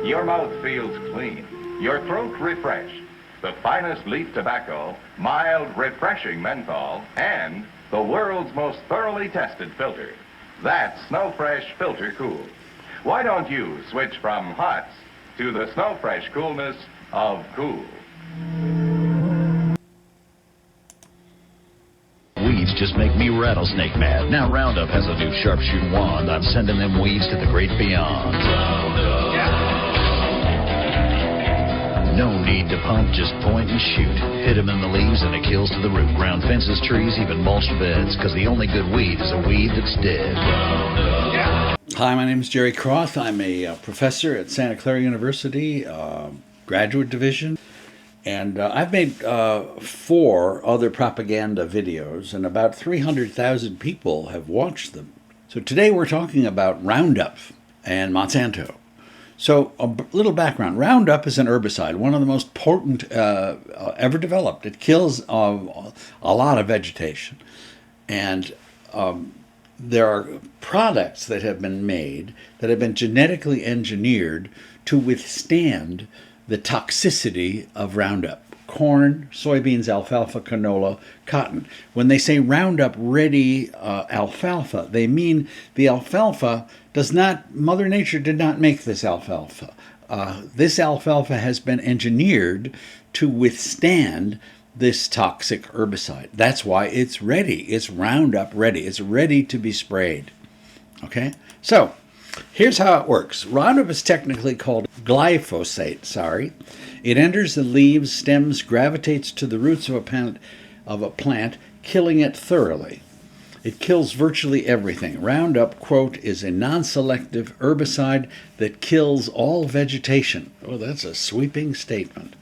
Your mouth feels clean, your throat refreshed. The finest leaf tobacco, mild, refreshing menthol, and the world's most thoroughly tested filter. That's Snow Fresh Filter Cool. Why don't you switch from hot to the Snow Fresh coolness of cool? Weeds just make me rattlesnake mad. Now Roundup has a new sharpshooting wand. I'm sending them weeds to the great beyond. Roundup. Yeah. No need to pump, just point and shoot. Hit them in the leaves and it kills to the root. Round fences, trees, even mulched beds. Because the only good weed is a weed that's dead. Roundup. Yeah. Hi, my name is Jerry Kroth. I'm a professor at Santa Clara University, graduate division. And I've made 4 other propaganda videos, and about 300,000 people have watched them. So today we're talking about Roundup and Monsanto. So a little background. Roundup is an herbicide, one of the most potent ever developed. It kills a lot of vegetation. And there are products that have been made that have been genetically engineered to withstand the toxicity of Roundup. Corn, soybeans, alfalfa, canola, cotton. When they say Roundup Ready alfalfa, they mean the alfalfa Mother Nature did not make this alfalfa. This alfalfa has been engineered to withstand this toxic herbicide. That's why it's ready. It's Roundup Ready. It's ready to be sprayed. Okay? So, here's how it works. Roundup is technically called glyphosate. It enters the leaves, stems, gravitates to the roots of a plant, killing it thoroughly. It kills virtually everything. Roundup, quote, is a non-selective herbicide that kills all vegetation. Oh, that's a sweeping statement.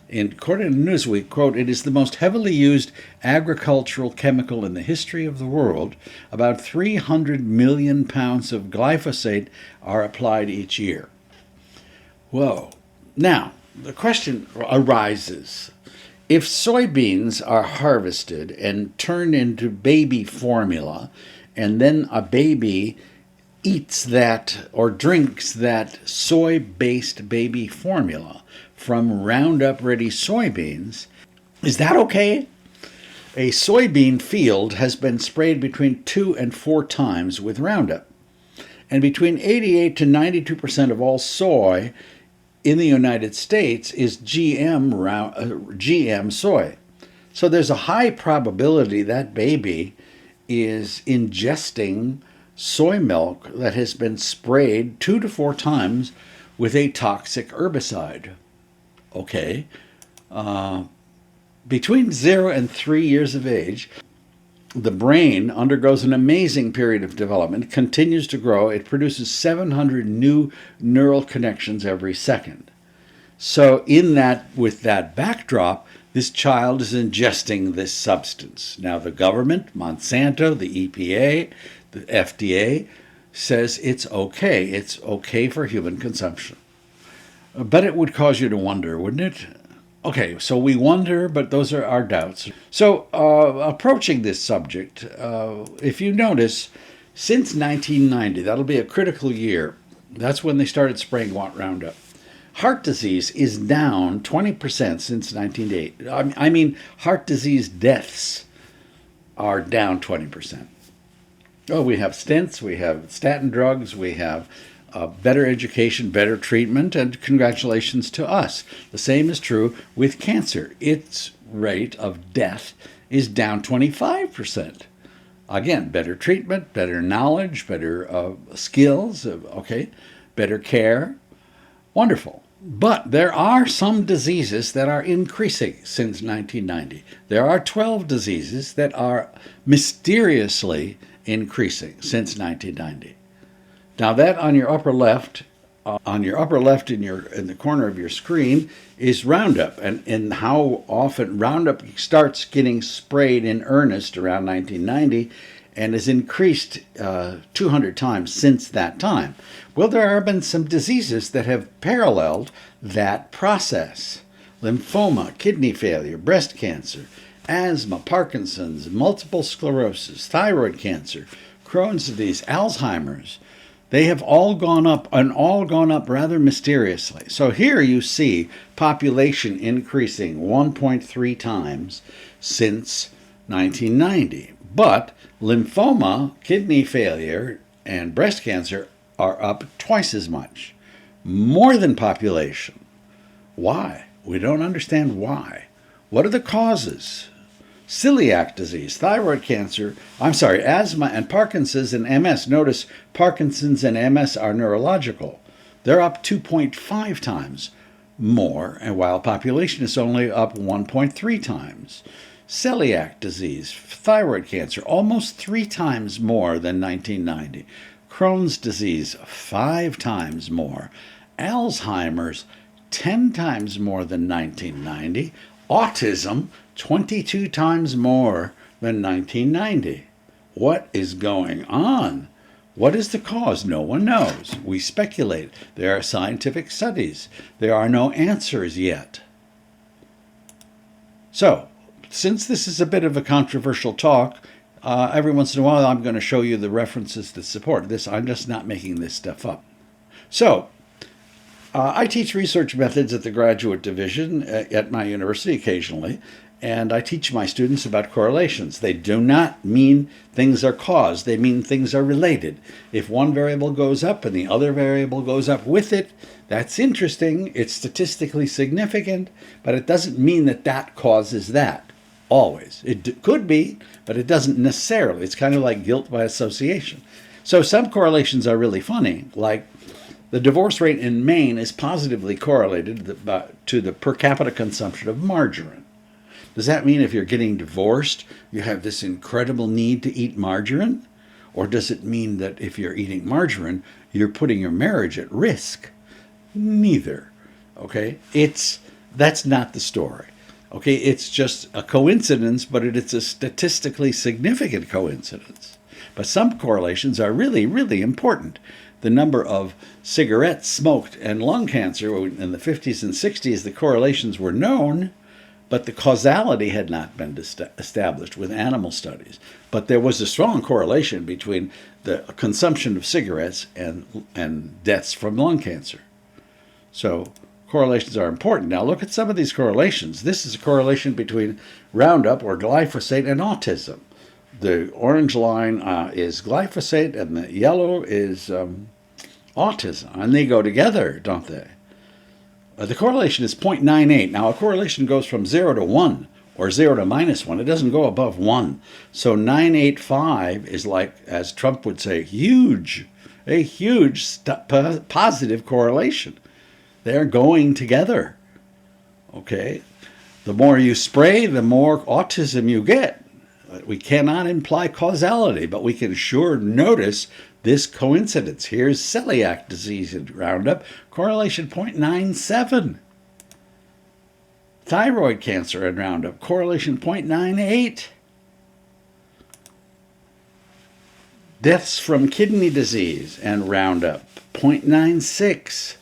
According to Newsweek, quote, it is the most heavily used agricultural chemical in the history of the world. About 300 million pounds of glyphosate are applied each year. Whoa. Now, the question arises. If soybeans are harvested and turned into baby formula, and then a baby eats that or drinks that soy-based baby formula from Roundup Ready soybeans, is that okay? A soybean field has been sprayed between 2 and 4 times with Roundup. And between 88 to 92% of all soy in the United States is GM soy. So there's a high probability that baby is ingesting soy milk that has been sprayed 2 to 4 times with a toxic herbicide. Okay. Between 0 and 3 years of age, the brain undergoes an amazing period of development, continues to grow. It produces 700 new neural connections every second. So with that backdrop, this child is ingesting this substance. Now the government, Monsanto, the EPA, the FDA, says it's okay. It's okay for human consumption. But it would cause you to wonder, wouldn't it? Okay, so we wonder, but those are our doubts. So approaching this subject, if you notice, since 1990, that'll be a critical year. That's when they started spraying Roundup. Heart disease is down 20% since 1980. I mean, heart disease deaths are down 20%. Oh, we have stents, we have statin drugs, we have better education, better treatment, and congratulations to us. The same is true with cancer. Its rate of death is down 25%. Again, better treatment, better knowledge, better skills, better care. Wonderful. But there are some diseases that are increasing since 1990. There are 12 diseases that are mysteriously increasing since 1990. Now that on your upper left in the corner of your screen is Roundup, and how often Roundup starts getting sprayed in earnest around 1990 and has increased 200 times since that time. Well, there have been some diseases that have paralleled that process. Lymphoma, kidney failure, breast cancer, asthma, Parkinson's, multiple sclerosis, thyroid cancer, Crohn's disease, Alzheimer's, They have all gone up, and all gone up rather mysteriously. So here you see population increasing 1.3 times since 1990. But lymphoma, kidney failure, and breast cancer are up twice as much, more than population. Why? We don't understand why. What are the causes? Celiac disease, thyroid cancer, asthma and Parkinson's and MS. Notice Parkinson's and MS are neurological. They're up 2.5 times more, and while population is only up 1.3 times. Celiac disease, thyroid cancer, almost 3 times more than 1990. Crohn's disease, 5 times more. Alzheimer's, 10 times more than 1990. Autism, 22 times more than 1990. What is going on? What is the cause? No one knows. We speculate. There are scientific studies. There are no answers yet. So, since this is a bit of a controversial talk, every once in a while I'm going to show you the references that support this. I'm just not making this stuff up. So, I teach research methods at the graduate division at my university occasionally, and I teach my students about correlations. They do not mean things are caused. They mean things are related. If one variable goes up and the other variable goes up with it, that's interesting. It's statistically significant, but it doesn't mean that that causes that, always. It could be, but it doesn't necessarily. It's kind of like guilt by association. So some correlations are really funny, like the divorce rate in Maine is positively correlated to the per capita consumption of margarine. Does that mean if you're getting divorced, you have this incredible need to eat margarine? Or does it mean that if you're eating margarine, you're putting your marriage at risk? Neither. Okay? That's not the story. Okay? It's just a coincidence, but it's a statistically significant coincidence. But some correlations are really, really important. The number of cigarettes smoked and lung cancer in the 50s and 60s, the correlations were known, but the causality had not been established with animal studies. But there was a strong correlation between the consumption of cigarettes and deaths from lung cancer. So correlations are important. Now look at some of these correlations. This is a correlation between Roundup or glyphosate and autism. The orange line is glyphosate and the yellow is autism. And they go together, don't they? The correlation is 0.98. Now, a correlation goes from 0 to 1 or 0 to -1. It doesn't go above 1. So 985 is like, as Trump would say, a huge positive correlation. They're going together. Okay? The more you spray, the more autism you get. We cannot imply causality, but we can sure notice this coincidence. Here's celiac disease in Roundup, correlation 0.97. Thyroid cancer in Roundup, correlation 0.98. Deaths from kidney disease and Roundup, 0.96.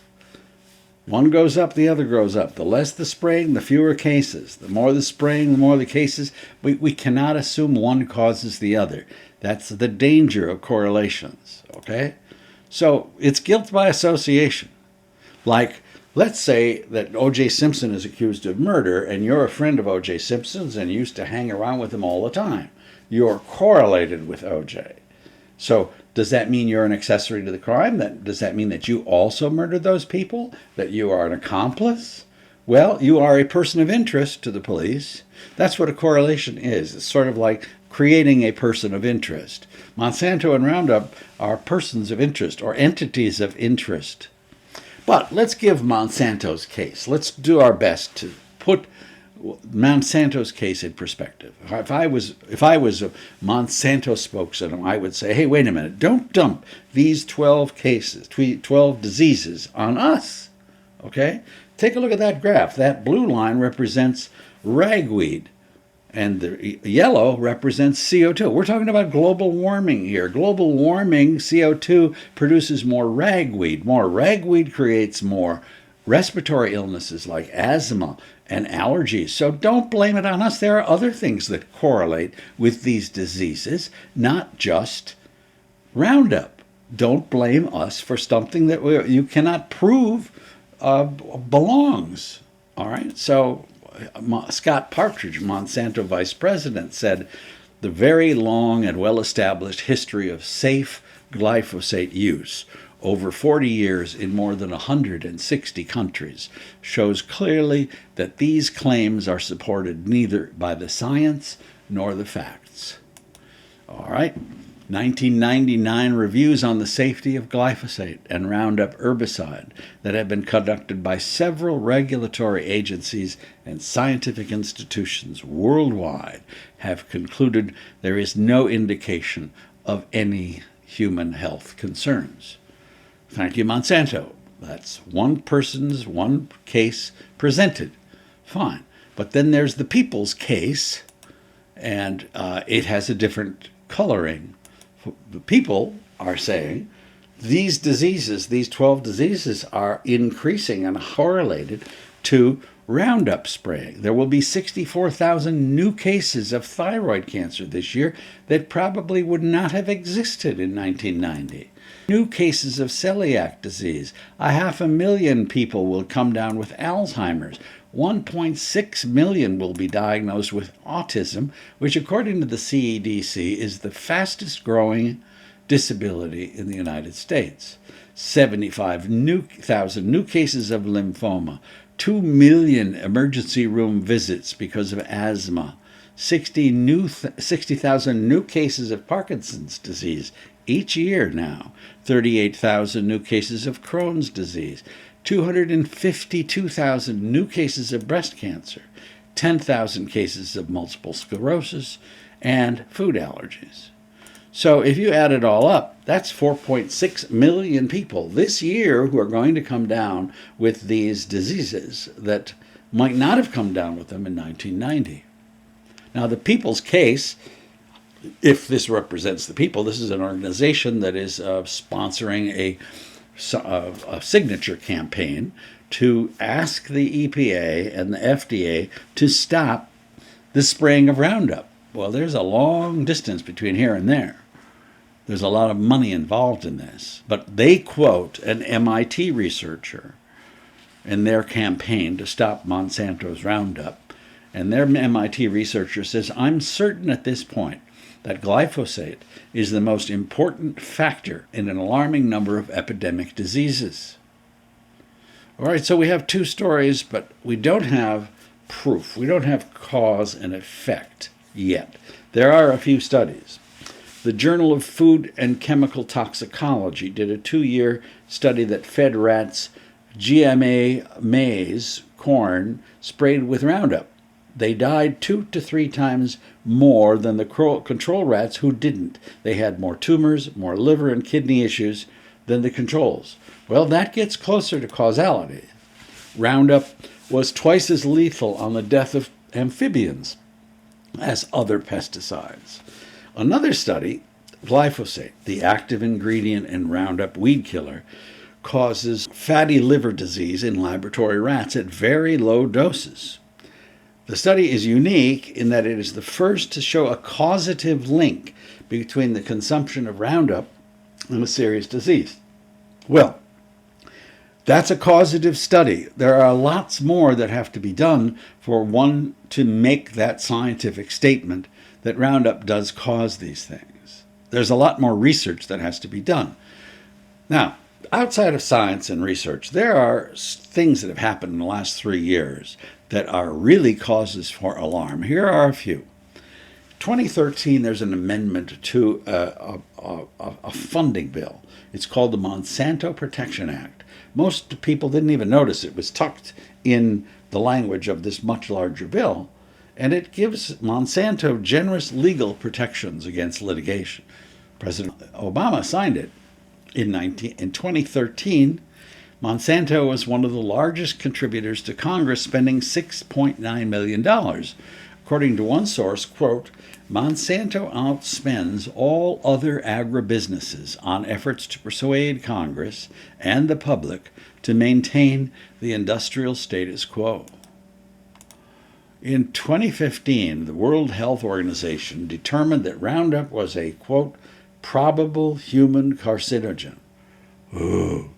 One goes up, the other goes up. The less the spraying, the fewer cases. The more the spraying, the more the cases. We cannot assume one causes the other. That's the danger of correlations, okay? So it's guilt by association. Like, let's say that O.J. Simpson is accused of murder, and you're a friend of O.J. Simpson's and used to hang around with him all the time. You're correlated with O.J. So does that mean you're an accessory to the crime? Does that mean that you also murdered those people? That you are an accomplice? Well, you are a person of interest to the police. That's what a correlation is. It's sort of like creating a person of interest. Monsanto and Roundup are persons of interest or entities of interest. But let's give Monsanto's case. Let's do our best to put Monsanto's case in perspective. If I was a Monsanto spokesman, I would say, hey, wait a minute, don't dump these 12 cases, 12 diseases on us, okay? Take a look at that graph. That blue line represents ragweed, and the yellow represents CO2. We're talking about global warming here. Global warming, CO2 produces more ragweed. More ragweed creates more respiratory illnesses like asthma and allergies. So don't blame it on us. There are other things that correlate with these diseases, not just Roundup. don't blame us for something that you cannot prove belongs. All right? So Scott Partridge, Monsanto vice president, said, the very long and well-established history of safe glyphosate use over 40 years in more than 160 countries shows clearly that these claims are supported neither by the science nor the facts. All right. 1999 reviews on the safety of glyphosate and Roundup herbicide that have been conducted by several regulatory agencies and scientific institutions worldwide have concluded there is no indication of any human health concerns. Thank you, Monsanto. That's one person's one case presented. Fine. But then there's the people's case, and it has a different coloring. The people are saying these diseases, these 12 diseases, are increasing and correlated to Roundup spraying. There will be 64,000 new cases of thyroid cancer this year that probably would not have existed in 1990. New cases of celiac disease. 500,000 people will come down with Alzheimer's. 1.6 million will be diagnosed with autism, which according to the CDC is the fastest growing disability in the United States. 75,000 new cases of lymphoma. 2 million emergency room visits because of asthma. 60,000 new cases of Parkinson's disease each year now. 38,000 new cases of Crohn's disease. 252,000 new cases of breast cancer, 10,000 cases of multiple sclerosis, and food allergies. So if you add it all up, that's 4.6 million people this year who are going to come down with these diseases that might not have come down with them in 1990. Now, the people's case, if this represents the people, this is an organization that is sponsoring a signature campaign to ask the EPA and the FDA to stop the spraying of Roundup. Well, there's a long distance between here and there. There's a lot of money involved in this. But they quote an MIT researcher in their campaign to stop Monsanto's Roundup. And their MIT researcher says, I'm certain at this point that glyphosate is the most important factor in an alarming number of epidemic diseases. All right, so we have two stories, but we don't have proof. We don't have cause and effect yet. There are a few studies. The Journal of Food and Chemical Toxicology did a 2-year study that fed rats GMA maize, corn, sprayed with Roundup. They died 2 to 3 times more than the control rats who didn't. They had more tumors, more liver and kidney issues than the controls. Well, that gets closer to causality. Roundup was twice as lethal on the death of amphibians as other pesticides. Another study, glyphosate, the active ingredient in Roundup weed killer, causes fatty liver disease in laboratory rats at very low doses. The study is unique in that it is the first to show a causative link between the consumption of Roundup and a serious disease. Well, that's a causative study. There are lots more that have to be done for one to make that scientific statement that Roundup does cause these things. There's a lot more research that has to be done. Now, outside of science and research, there are things that have happened in the last 3 years that are really causes for alarm. Here are a few. 2013, there's an amendment to a funding bill. It's called the Monsanto Protection Act. Most people didn't even notice it was tucked in the language of this much larger bill, and it gives Monsanto generous legal protections against litigation. President Obama signed it. In 2013, Monsanto was one of the largest contributors to Congress, spending $6.9 million. According to one source, quote, Monsanto outspends all other agribusinesses on efforts to persuade Congress and the public to maintain the industrial status quo. In 2015, the World Health Organization determined that Roundup was a, quote, probable human carcinogen. Ooh.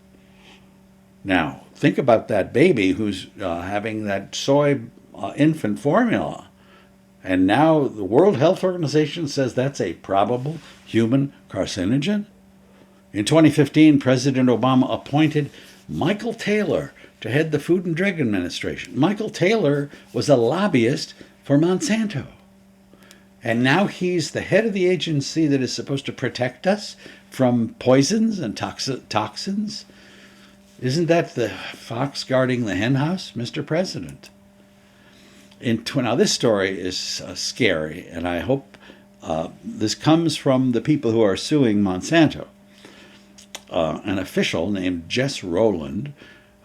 Now, think about that baby who's having that soy infant formula. And now the World Health Organization says that's a probable human carcinogen? In 2015, President Obama appointed Michael Taylor to head the Food and Drug Administration. Michael Taylor was a lobbyist for Monsanto. And now he's the head of the agency that is supposed to protect us from poisons and toxins. Isn't that the fox guarding the hen house, Mr. President? Now, this story is scary, and I hope this comes from the people who are suing Monsanto. An official named Jess Rowland,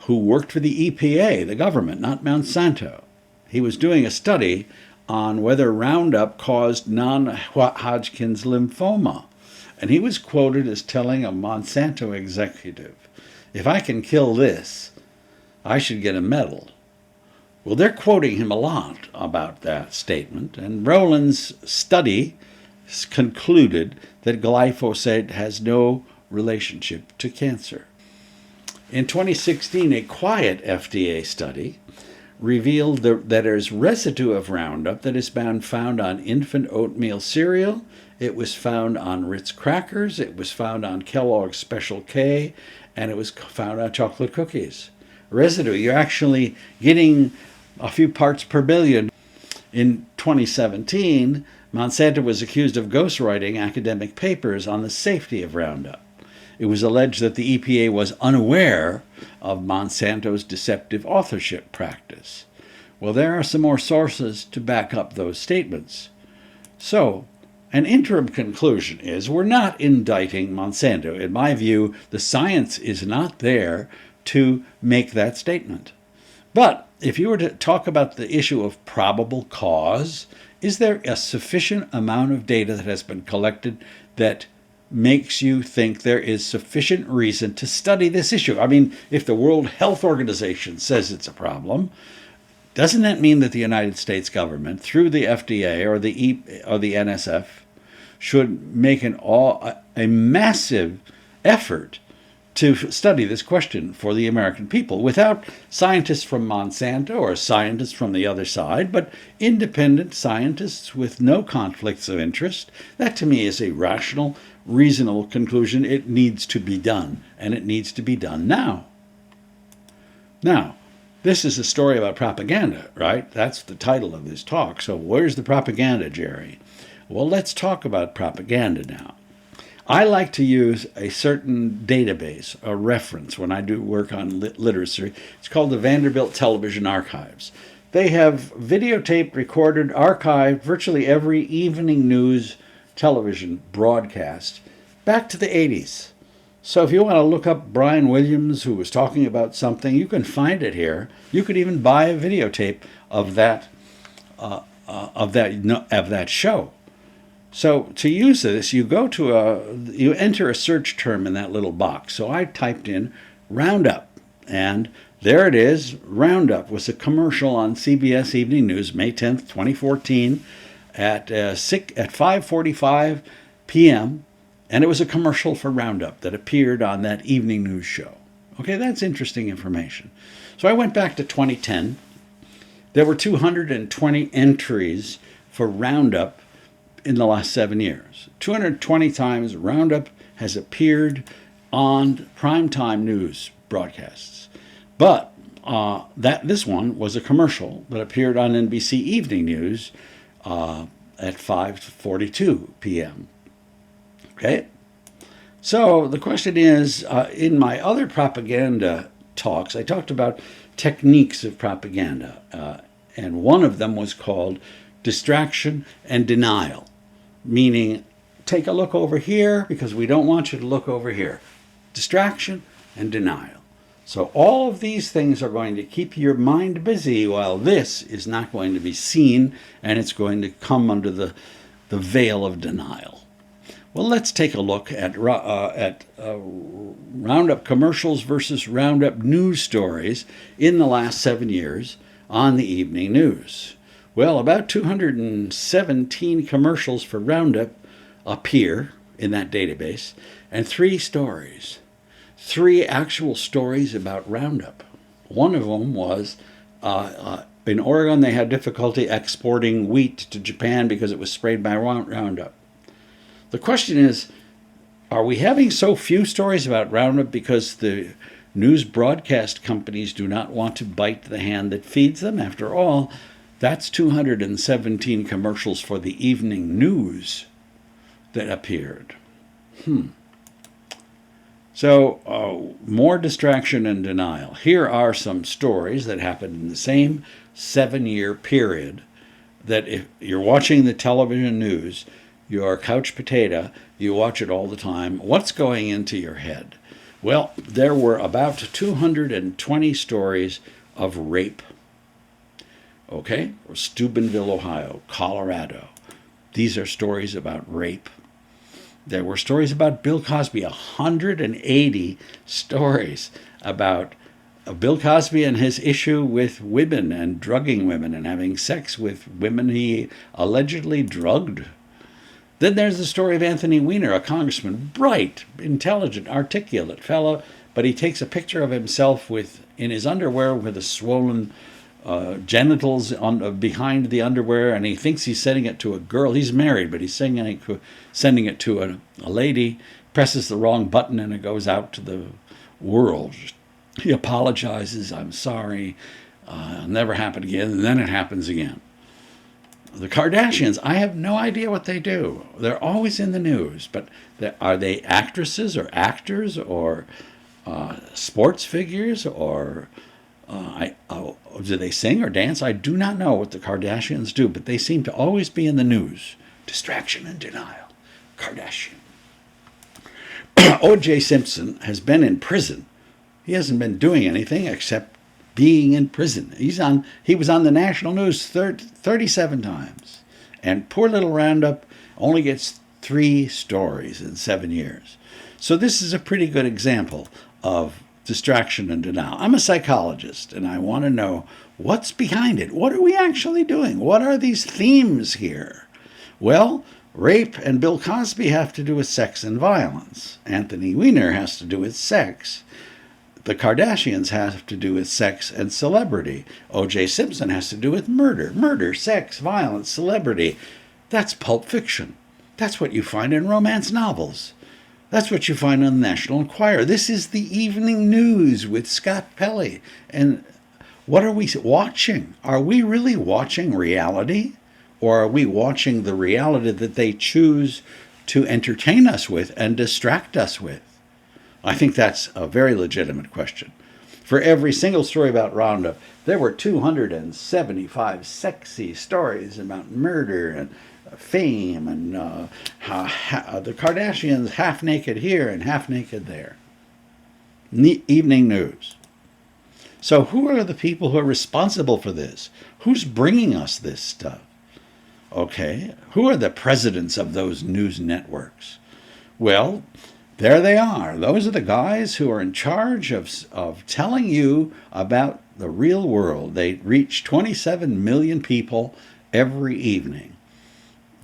who worked for the EPA, the government, not Monsanto. He was doing a study on whether Roundup caused non-Hodgkin's lymphoma. And he was quoted as telling a Monsanto executive, "If I can kill this, I should get a medal." Well, they're quoting him a lot about that statement, and Rowland's study concluded that glyphosate has no relationship to cancer. In 2016, a quiet FDA study revealed that there's residue of Roundup that is found on infant oatmeal cereal. It was found on Ritz crackers. It was found on Kellogg's Special K, and it was found on chocolate cookies. Residue, you're actually getting a few parts per billion. In 2017, Monsanto was accused of ghostwriting academic papers on the safety of Roundup. It was alleged that the EPA was unaware of Monsanto's deceptive authorship practice. Well, there are some more sources to back up those statements. So, an interim conclusion is we're not indicting Monsanto. In my view, the science is not there to make that statement. But if you were to talk about the issue of probable cause, is there a sufficient amount of data that has been collected that makes you think there is sufficient reason to study this issue? I mean, if the World Health Organization says it's a problem, doesn't that mean that the United States government, through the FDA or the NSF, should make a massive effort to study this question for the American people without scientists from Monsanto or scientists from the other side, but independent scientists with no conflicts of interest? That to me is a rational, reasonable conclusion. It needs to be done, and it needs to be done now. Now, this is a story about propaganda, right? That's the title of this talk. So where's the propaganda, Jerry? Well, let's talk about propaganda now. I like to use a certain database, a reference, when I do work on literacy. It's called the Vanderbilt Television Archives. They have videotaped, recorded, archived virtually every evening news television broadcast back to the 80s. So if you want to look up Brian Williams, who was talking about something, you can find it here. You could even buy a videotape of that show. So to use this, you enter a search term in that little box. So I typed in Roundup, and there it is. Roundup was a commercial on CBS Evening News, May 10th, 2014, at 5:45 p.m., and it was a commercial for Roundup that appeared on that evening news show. Okay, that's interesting information. So I went back to 2010. There were 220 entries for Roundup in the last 7 years. 220 times Roundup has appeared on primetime news broadcasts. But this one was a commercial that appeared on NBC Evening News at 5:42 p.m. Okay? So the question is, in my other propaganda talks, I talked about techniques of propaganda, and one of them was called distraction and denial, meaning take a look over here because we don't want you to look over here. Distraction and denial. So all of these things are going to keep your mind busy while this is not going to be seen, and it's going to come under the veil of denial. Well, let's take a look at Roundup commercials versus Roundup news stories in the last 7 years on the evening news. Well, about 217 commercials for Roundup appear in that database, and 3 stories. 3 actual stories about Roundup. One of them was in Oregon, they had difficulty exporting wheat to Japan because it was sprayed by Roundup. The question is, are we having so few stories about Roundup because the news broadcast companies do not want to bite the hand that feeds them? After all, that's 217 commercials for the evening news that appeared. So, more distraction and denial. Here are some stories that happened in the same 7-year period that if you're watching the television news, you're a couch potato, you watch it all the time. What's going into your head? Well, there were about 220 stories of rape. Okay? Or Steubenville, Ohio, Colorado. These are stories about rape. There were stories about Bill Cosby, 180 stories about Bill Cosby and his issue with women and drugging women and having sex with women he allegedly drugged. Then there's the story of Anthony Weiner, a congressman, bright, intelligent, articulate fellow, but he takes a picture of himself in his underwear with a swollen genitals behind the underwear, and he thinks he's sending it to a girl. He's married, but he's sending it to a lady, presses the wrong button, and it goes out to the world. He apologizes, I'm sorry, it'll never happen again, and then it happens again. The Kardashians, I have no idea what they do. They're always in the news, but are they actresses or actors or sports figures or do they sing or dance? I do not know what the Kardashians do, but they seem to always be in the news. Distraction and denial. Kardashian. O.J. Simpson has been in prison. He hasn't been doing anything except being in prison. He was on the national news 37 times. And poor little Roundup only gets 3 stories in 7 years. So this is a pretty good example of distraction and denial. I'm a psychologist, and I want to know what's behind it. What are we actually doing? What are these themes here? Well, rape and Bill Cosby have to do with sex and violence. Anthony Weiner has to do with sex. The Kardashians have to do with sex and celebrity. O.J. Simpson has to do with murder. Murder, sex, violence, celebrity. That's Pulp Fiction. That's what you find in romance novels. That's what you find on the National Enquirer. This is the evening news with Scott Pelley. And what are we watching? Are we really watching reality? Or are we watching the reality that they choose to entertain us with and distract us with? I think that's a very legitimate question. For every single story about Roundup, there were 275 sexy stories about murder and fame and the Kardashians half naked here and half naked there. Evening news. So who are the people who are responsible for this? Who's bringing us this stuff? Okay, who are the presidents of those news networks? Well, there they are. Those are the guys who are in charge of telling you about the real world. They reach 27 million people every evening.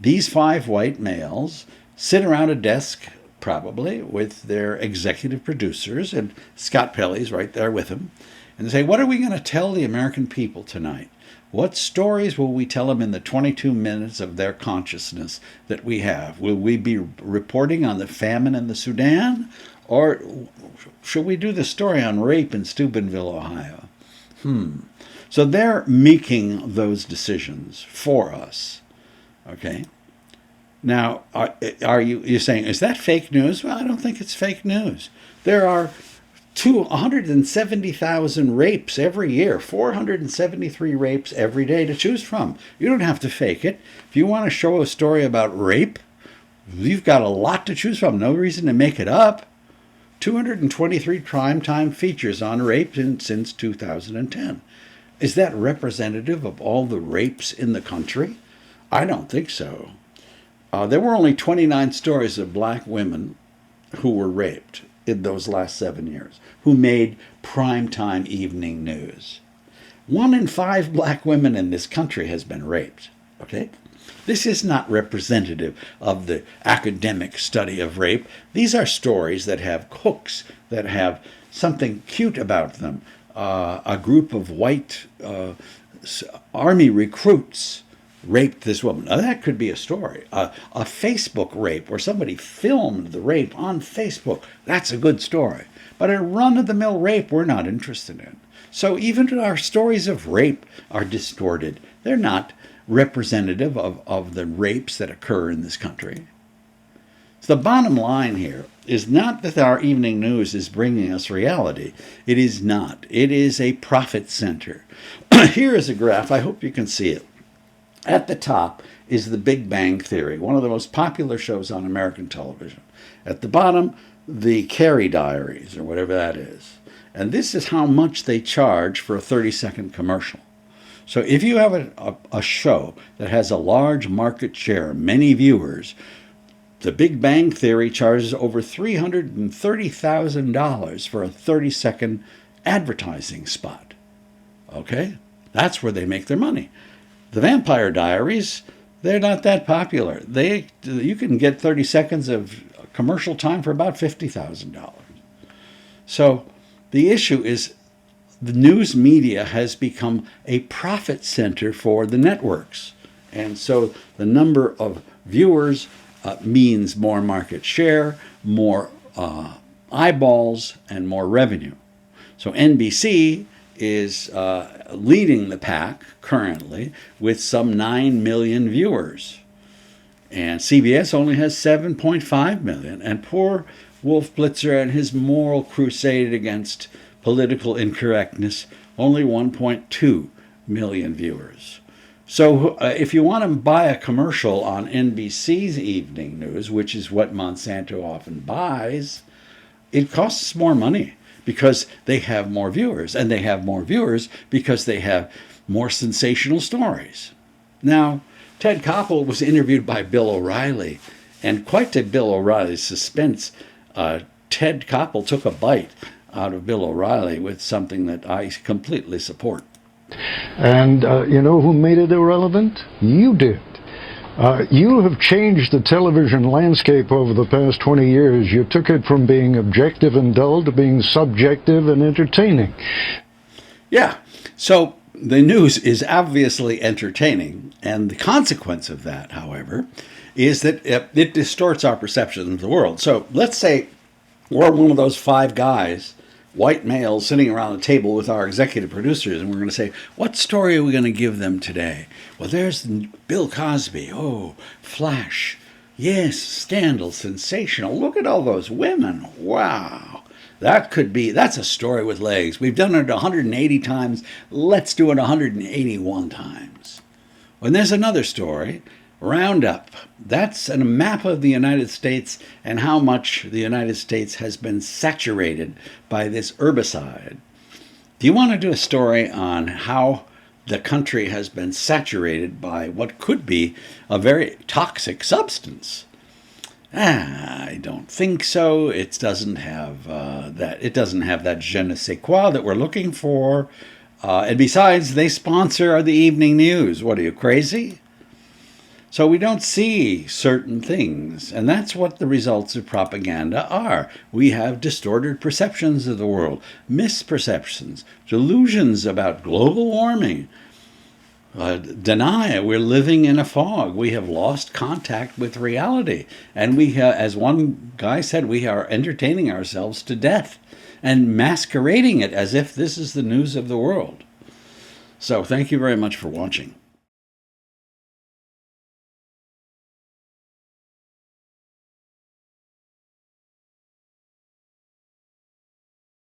These 5 white males sit around a desk, probably, with their executive producers, and Scott Pelley's right there with them, and they say, what are we going to tell the American people tonight? What stories will we tell them in the 22 minutes of their consciousness that we have? Will we be reporting on the famine in the Sudan? Or should we do the story on rape in Steubenville, Ohio? So they're making those decisions for us. Okay? Now, are you saying, is that fake news? Well, I don't think it's fake news. There are 170,000 rapes every year, 473 rapes every day to choose from. You don't have to fake it. If you want to show a story about rape, you've got a lot to choose from. No reason to make it up. 223 primetime features on rape since 2010. Is that representative of all the rapes in the country? I don't think so. There were only 29 stories of black women who were raped in those last 7 years, who made primetime evening news. 1 in 5 black women in this country has been raped. Okay? This is not representative of the academic study of rape. These are stories that have hooks, that have something cute about them. A group of white army recruits raped this woman. Now, that could be a story. A Facebook rape where somebody filmed the rape on Facebook. That's a good story. But a run-of-the-mill rape we're not interested in. So even our stories of rape are distorted. They're not representative of the rapes that occur in this country. So the bottom line here is not that our evening news is bringing us reality. It is not. It is a profit center. Here is a graph. I hope you can see it. At the top is the Big Bang Theory, one of the most popular shows on American television. At the bottom, the Carrie Diaries, or whatever that is. And this is how much they charge for a 30-second commercial. So if you have a show that has a large market share, many viewers, the Big Bang Theory charges over $330,000 for a 30-second advertising spot. Okay? That's where they make their money. The Vampire Diaries, they're not that popular. You can get 30 seconds of commercial time for about $50,000. So the issue is the news media has become a profit center for the networks. And so the number of viewers means more market share, more eyeballs, and more revenue. So NBC is leading the pack currently with some 9 million viewers. And CBS only has 7.5 million. And poor Wolf Blitzer and his moral crusade against political incorrectness, only 1.2 million viewers. So if you want to buy a commercial on NBC's evening news, which is what Monsanto often buys, it costs more money because they have more viewers. And they have more viewers because they have more sensational stories. Now, Ted Koppel was interviewed by Bill O'Reilly, and quite to Bill O'Reilly's suspense, Ted Koppel took a bite out of Bill O'Reilly with something that I completely support. And you know who made it irrelevant? You did. You have changed the television landscape over the past 20 years. You took it from being objective and dull to being subjective and entertaining. Yeah. So the news is obviously entertaining, and the consequence of that, however, is that it distorts our perception of the world. So let's say we're one of those 5 guys, white males, sitting around the table with our executive producers, and we're going to say, what story are we going to give them today? Well, there's Bill Cosby. Oh, Flash. Yes, scandal, sensational. Look at all those women. Wow. That's a story with legs. We've done it 180 times. Let's do it 181 times. When there's another story, Roundup. That's a map of the United States and how much the United States has been saturated by this herbicide. Do you want to do a story on how the country has been saturated by what could be a very toxic substance? I don't think so. It doesn't have that. It doesn't have that je ne sais quoi that we're looking for. And besides, they sponsor the evening news. What are you, crazy? So we don't see certain things, and that's what the results of propaganda are. We have distorted perceptions of the world, misperceptions, delusions about global warming, deny we're living in a fog. We have lost contact with reality, and we, as one guy said, we are entertaining ourselves to death and masquerading it as if this is the news of the world. So thank you very much for watching.